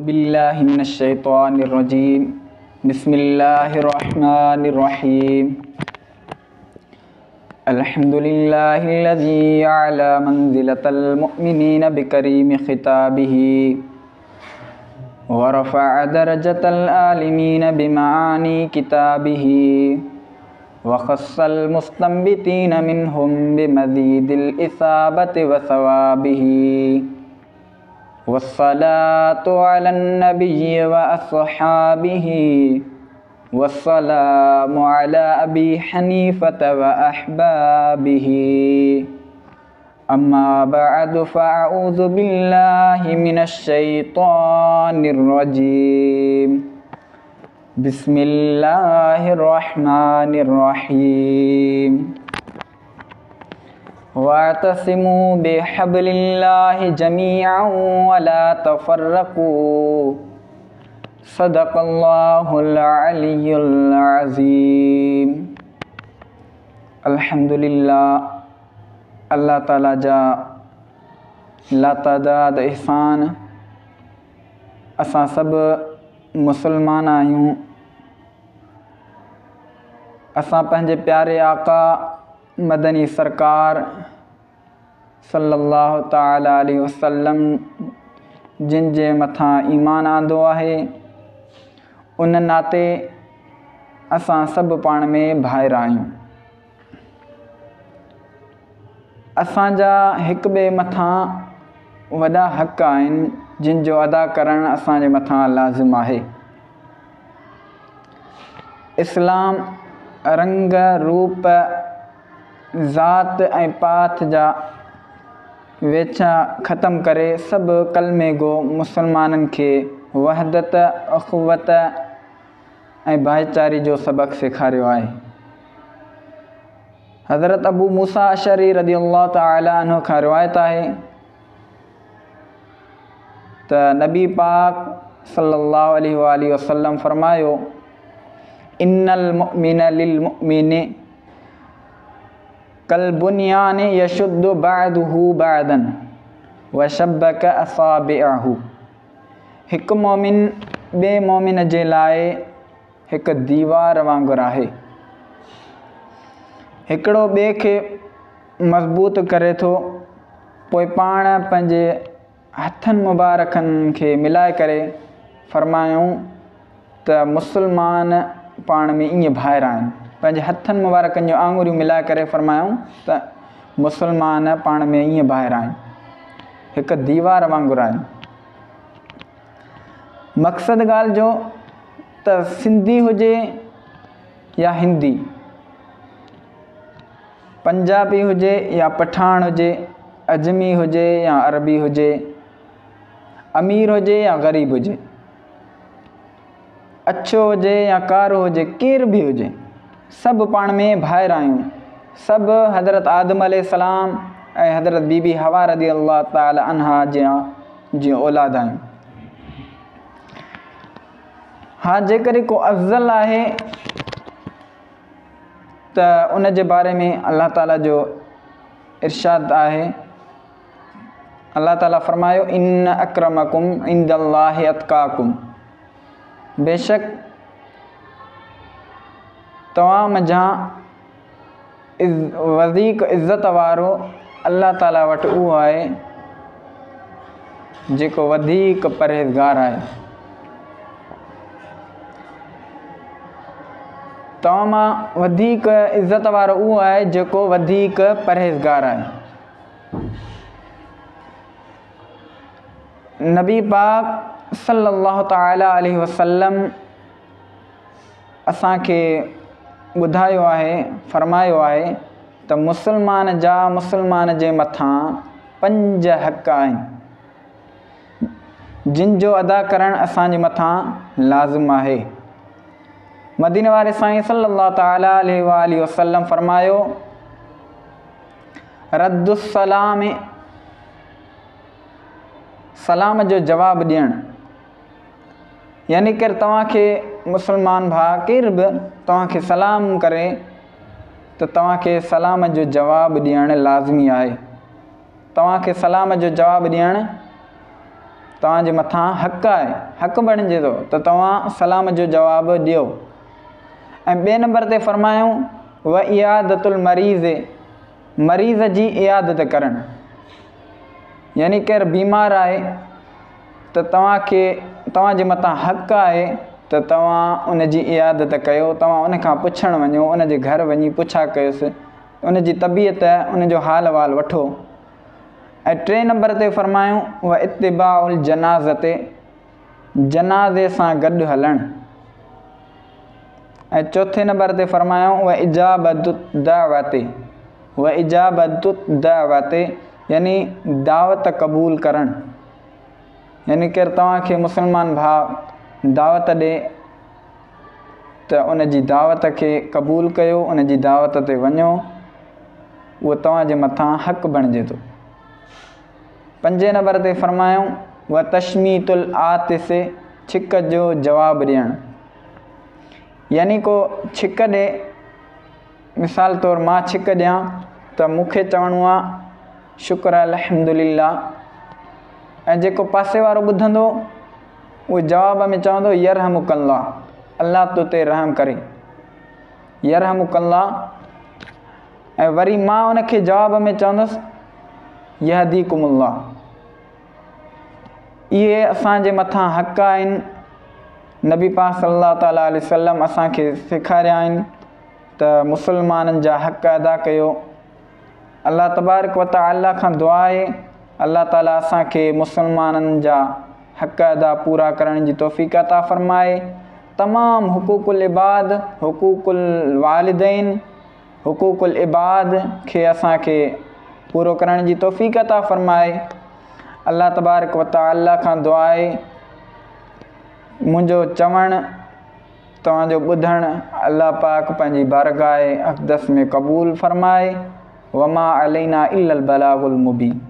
बिल्लाहि मिनश्शैतानिर्रजीम बिस्मिल्लाहिर्रहमानिर्रहीम अल्हम्दुलिल्लाहिल्लज़ी अअला मंज़िलतल मुअ्मिनीन बिकरीमि खिताबिही व रफ़अ दरजतल आलिमीन बिमआनी किताबिही व ख़स्सल मुस्तंबितीन मिनहुम बिमज़ीदिल इसाबति व सवाबिही वस्सलातु अलन नबिय्यि व अस्हाबिही वस्सलामु अला अबी हनीफत व अहबाबिही अम्मा बअदु फ़अऊज़ु बिल्लाहि मिनश्शैतानिर्रजीम बिस्मिल्लाहिर्रहमानिर्रहीम वातसिमू बिहब्लिल्लाहि जमीअन वला तफ़र्रक़ू सदक़ल्लाहुल अलियुल अज़ीम। अल्हम्दुलिल्लाह, अल्लाह ताला जा लातादाद एहसान। असां सभु मुसलमान आहियूं। असां पंहिंजे प्यारे आका मदनी सरकार सल्लल्लाहु ताला अलैहि वसल्लम जिन जे मथां ईमान आंदो आहे, उन नाते असां सभु पाण में भाइर आहियूं। असांजा हिक ॿिए मथां वॾा हक़ आहिनि जिन जो अदा करणु असांजे मथां लाज़िम आहे। इस्लाम रंग रूप ज़ात ऐं पात जा वेछा ख़तमु करे सभु कलमे गो मुसलमाननि खे वहदत, अख़ुवत ऐं भाईचारे जो सबक़ु सेखारियो आहे। हज़रत अबू मूसा अशरी रज़ियल्लाहु ताला अन्हु खां रिवायत आहे त नबी पाक सल्लल्लाहु अलैहि वसल्लम फरमायो, इन्नल मुअमिन लिल मुअमिनि कल बुनियान यशुद्दु बअदुहु बअदन व शब्बक असाबिअहु। हिकु मोमिन ॿिए मोमिन जे लाइ हिकु दीवार वांगुरु आहे। हिकिड़ो ॿिए खे मज़बूत करे थो, पोइ पाण पंहिंजे हथनि मुबारकनि खे मिलाए करे फरमायूं त मुसलमान पाण में ईअं भाइर आहिनि। पंहिंजे हथनि मुबारकनि जो आङुरियूं मिलाए करे फरमायूं त मुसलमान पाण में ईअं भाइर आहिनि, हिकु दीवार वांगुरु आहिनि। मक़सदु ॻाल्हि जो त सिंधी हुजे या हिंदी, पंजाबी हुजे या पठान हुजे, अजमी हुजे या अरबी हुजे, अमीर हुजे या ग़रीब हुजे, अछो हुजे या कारो हुजे, केर बि हुजे, सभु पाण में भाइर आहियूं। सभु हज़रत आदम अलैहिस्सलाम ऐं हज़रत बीबी हवा रज़ियल्लाहु ताला अन्हा जी औलाद आहियूं। हा, जेकॾहिं को अफ़ज़ल आहे त उन जे बारे में अल्लाह ताला जो इरशाद आहे। अल्लाह ताला फरमायो, इन्न अक्रमकुम इंदल्लाहि अतकाकुम। बेशक तव्हां मंझां वधीक इज़त वारो अल्लाह ताला वटि उहो आहे जेको वधीक परहेज़गार आहे। तव्हां मां वधीक इज़त वारो उहो आहे जेको वधीक परहेज़गार आहे। नबी पाक सल्लल्लाहु ताला अलैहि वसल्लम असांखे ॿुधायो आहे, फरमायो आहे त मुसलमान जे मथां 5 हक़ आहिनि जिन जो अदा करणु असांजे मथां लाज़िम आहे। मदीने वारे साईं सल्लल्लाहु ताला अलैहि वसल्लम फरमायो, रद्दुस्सलाम, सलाम जो जवाबु ॾियणु। यानी कि तव्हांखे मुसलमान भाउ केर बि तव्हांखे सलाम करे त तव्हांखे सलाम जो जवाबु ॾियणु लाज़मी आहे। तव्हांखे सलाम जो जवाबु ॾियणु तव्हांजे मथां हक़ु आहे, हक़ु बणिजे थो त तव्हां सलाम जो जवाबु ॾियो। ऐं ॿिए नंबर ते फरमायूं व इयादतुल मरीज़, मरीज़ जी इयादत करणु। यानी केरु बीमार आहे त तव्हांजे मथां हक़ु आहे त तव्हां उन जी इयादत कयो, तव्हां उन खां पुछणु वञो, उन जे घर वञी पुछा कयोसि, उन जी तबियत, उन जो हाल वाल वठो। ऐं टे नंबर ते फरमायूं व इत्तिबाउल जनाज़ते, जनाज़े सां गॾु हलणु। ऐं चौथे नंबर ते फरमायूं व इजाबतुद दावते, व इजाबतुद दावते यानी दावत क़बूल करणु। यानी केरु तव्हांखे मुस्लमान भाउ दावत ॾे त उन जी दावत खे क़बूल कयो, उन जी दावत ते वञो, उहो तव्हांजे मथां हक़ु बणिजे थो। पंजे नंबर ते फरमायूं व तशमीतुल आतिसे, छिक जो जवाबु ॾियणु। यानी को छिक ॾे, मिसाल तौरु मां छिक ॾियां त मूंखे चवणो आहे शुक्र अल्हम्दुलिल्लाह, ऐं जेको पासे वारो ॿुधंदो उहो जवाब में चवंदो यरहमुकल्लाह, अल्लाह तो ते रहम करे, यरहमुकल्लाह। ऐं वरी मां उनखे जवाब में चवंदुसि यहदीकुमुल्लाह। इहे असांजे मथां हक़ आहिनि। नबी पाक सल्लल्लाहु तआला अलैहि वसल्लम असांखे सेखारिया आहिनि त मुस्लमाननि जा हक़ अदा कयो। अल्लाह तबारक व तआला खां दुआ आहे अल्लाह ताला असांखे मुस्लमाननि जा हक़ अदा पूरा करण जी तौफ़ीक़ अता फ़रमाए। तमामु हुकूकुल इबाद, हुकूकुल वालिदैन, हुकूकुल इबाद खे असांखे पूरो करण जी तौफ़ीक़ अता फ़रमाए। अल्लाह तबारक व तआला खां दुआ आहे मुंहिंजो चवणु, तव्हांजो ॿुधणु अल्लाह पाक पंहिंजी बारगाह अक़दस में क़बूल फ़रमाए। वमा अलैना इल्लल बलागुल मुबीन।